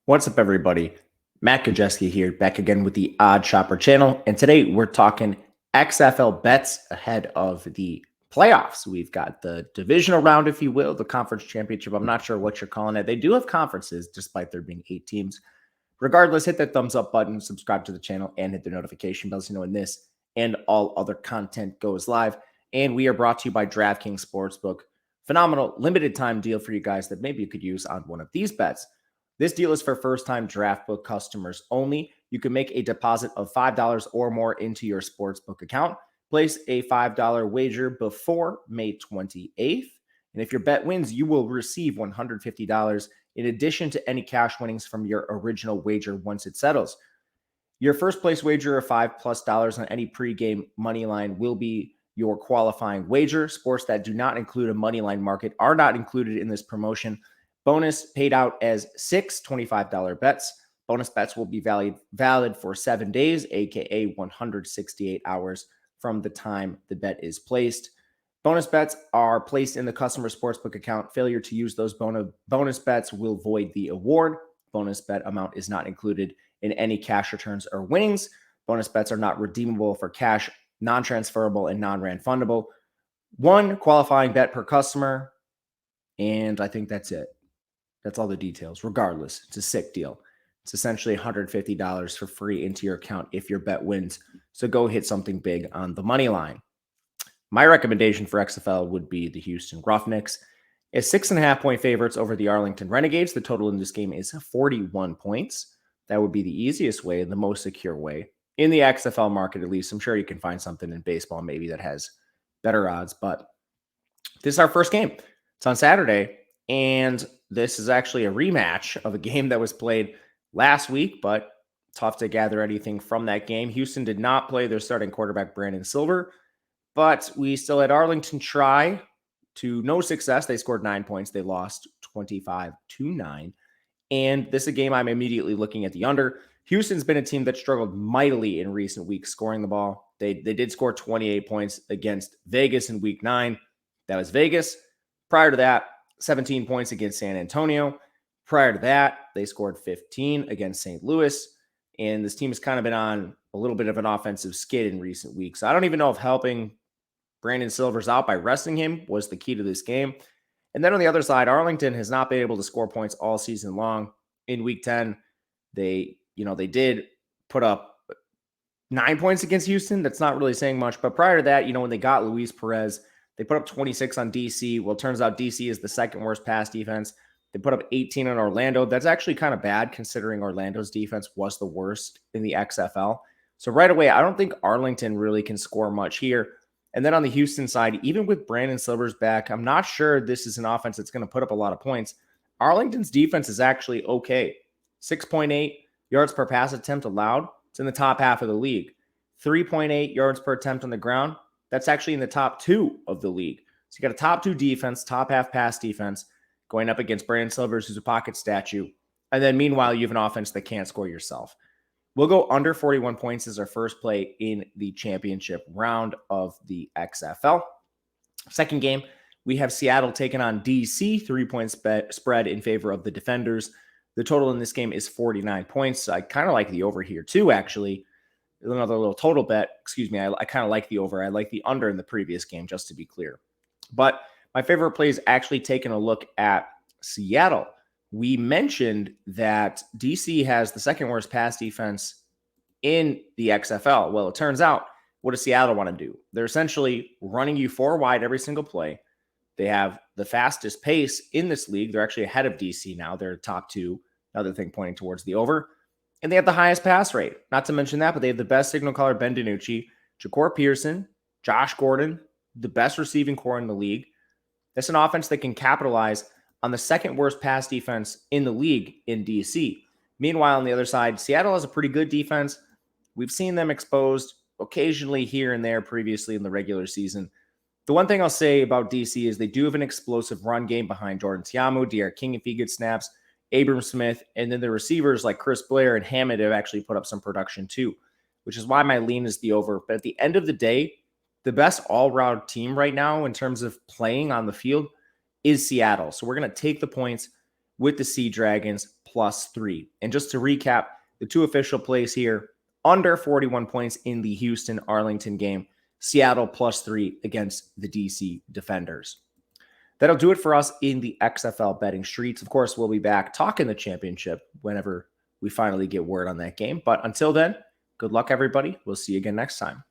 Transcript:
What's up, everybody? Matt Gajewski here, back again with the Odd Shopper channel. And today we're talking XFL bets ahead of the playoffs. We've got the divisional round, if you will, the conference championship. I'm not sure what you're calling it. They do have conferences, despite there being 8 teams. Regardless, hit that thumbs up button, subscribe to the channel, and hit the notification bell so you know when this and all other content goes live. And we are brought to you by Draftking Sportsbook. Phenomenal limited time deal for you guys that maybe you could use on one of these bets. This deal is for first-time DraftBook customers only. You can make a deposit of $5 or more into your sportsbook account. Place a $5 wager before May 28th. And if your bet wins, you will receive $150 in addition to any cash winnings from your original wager once it settles. Your first place wager of $5+ on any pregame money line will be your qualifying wager. Sports that do not include a money line market are not included in this promotion. Bonus paid out as 6 $25 bets. Bonus bets will be valid for 7 days, aka 168 hours from the time the bet is placed. Bonus bets are placed in the customer sportsbook account. Failure to use those bonus bets will void the award. Bonus bet amount is not included in any cash returns or winnings. Bonus bets are not redeemable for cash, non-transferable, and non-refundable. One qualifying bet per customer, and I think that's it. That's all the details. Regardless, it's a sick deal. It's essentially $150 for free into your account if your bet wins. So go hit something big on the money line. My recommendation for XFL would be the Houston Roughnecks. As 6.5-point favorites over the Arlington Renegades, the total in this game is 41 points. That would be the easiest way and the most secure way. In the XFL market, at least, I'm sure you can find something in baseball maybe that has better odds. But this is our first game. It's on Saturday, and this is actually a rematch of a game that was played last week, but tough to gather anything from that game. Houston did not play their starting quarterback, Brandon Silver, but we still had Arlington try to no success. They scored 9 points. They lost 25-9. And this is a game I'm immediately looking at the under. Houston's been a team that struggled mightily in recent weeks scoring the ball. They did score 28 points against Vegas in week 9. That was Vegas. Prior to that, 17 points against San Antonio. Prior to that, they scored 15 against St. Louis. And this team has kind of been on a little bit of an offensive skid in recent weeks. So I don't even know if helping Brandon Silvers out by resting him was the key to this game. And then on the other side, Arlington has not been able to score points all season long. In week 10, they did put up 9 points against Houston. That's not really saying much. But prior to that, when they got Luis Perez, they put up 26 on DC. Well, it turns out DC is the second worst pass defense. They put up 18 on Orlando. That's actually kind of bad considering Orlando's defense was the worst in the XFL. So right away, I don't think Arlington really can score much here. And then on the Houston side, even with Brandon Silvers back, I'm not sure this is an offense that's going to put up a lot of points. Arlington's defense is actually okay. 6.8 yards per pass attempt allowed. It's in the top half of the league. 3.8 yards per attempt on the ground. That's actually in the top 2 of the league. So you got a top 2 defense, top half pass defense going up against Brandon Silvers, who's a pocket statue. And then meanwhile, you have an offense that can't score yourself. We'll go under 41 points as our first play in the championship round of the XFL. Second game, we have Seattle taking on DC, 3-point spread in favor of the Defenders. The total in this game is 49 points. I kind of like the over here too, actually. Another little total bet. Excuse me. I kind of like the over. I like the under in the previous game, just to be clear. But my favorite play is actually taking a look at Seattle. We mentioned that DC has the second worst pass defense in the XFL. Well, it turns out, what does Seattle want to do? They're essentially running you 4 wide every single play. They have the fastest pace in this league. They're actually ahead of DC now. They're top 2. Another thing pointing towards the over. And they have the highest pass rate. Not to mention that, but they have the best signal caller, Ben DiNucci, Ja'Cory Pearson, Josh Gordon, the best receiving core in the league. That's an offense that can capitalize on the second worst pass defense in the league in DC. Meanwhile, on the other side, Seattle has a pretty good defense. We've seen them exposed occasionally here and there previously in the regular season. The one thing I'll say about DC is they do have an explosive run game behind Jordan Tiamu, D'Eriq King if he gets snaps, Abram Smith, and then the receivers like Chris Blair and Hammond have actually put up some production too, which is why my lean is the over. But at the end of the day, the best all-round team right now in terms of playing on the field is Seattle. So we're going to take the points with the Sea Dragons +3. And just to recap, the two official plays here, under 41 points in the Houston-Arlington game, Seattle +3 against the DC Defenders. That'll do it for us in the XFL betting streets. Of course, we'll be back talking the championship whenever we finally get word on that game. But until then, good luck, everybody. We'll see you again next time.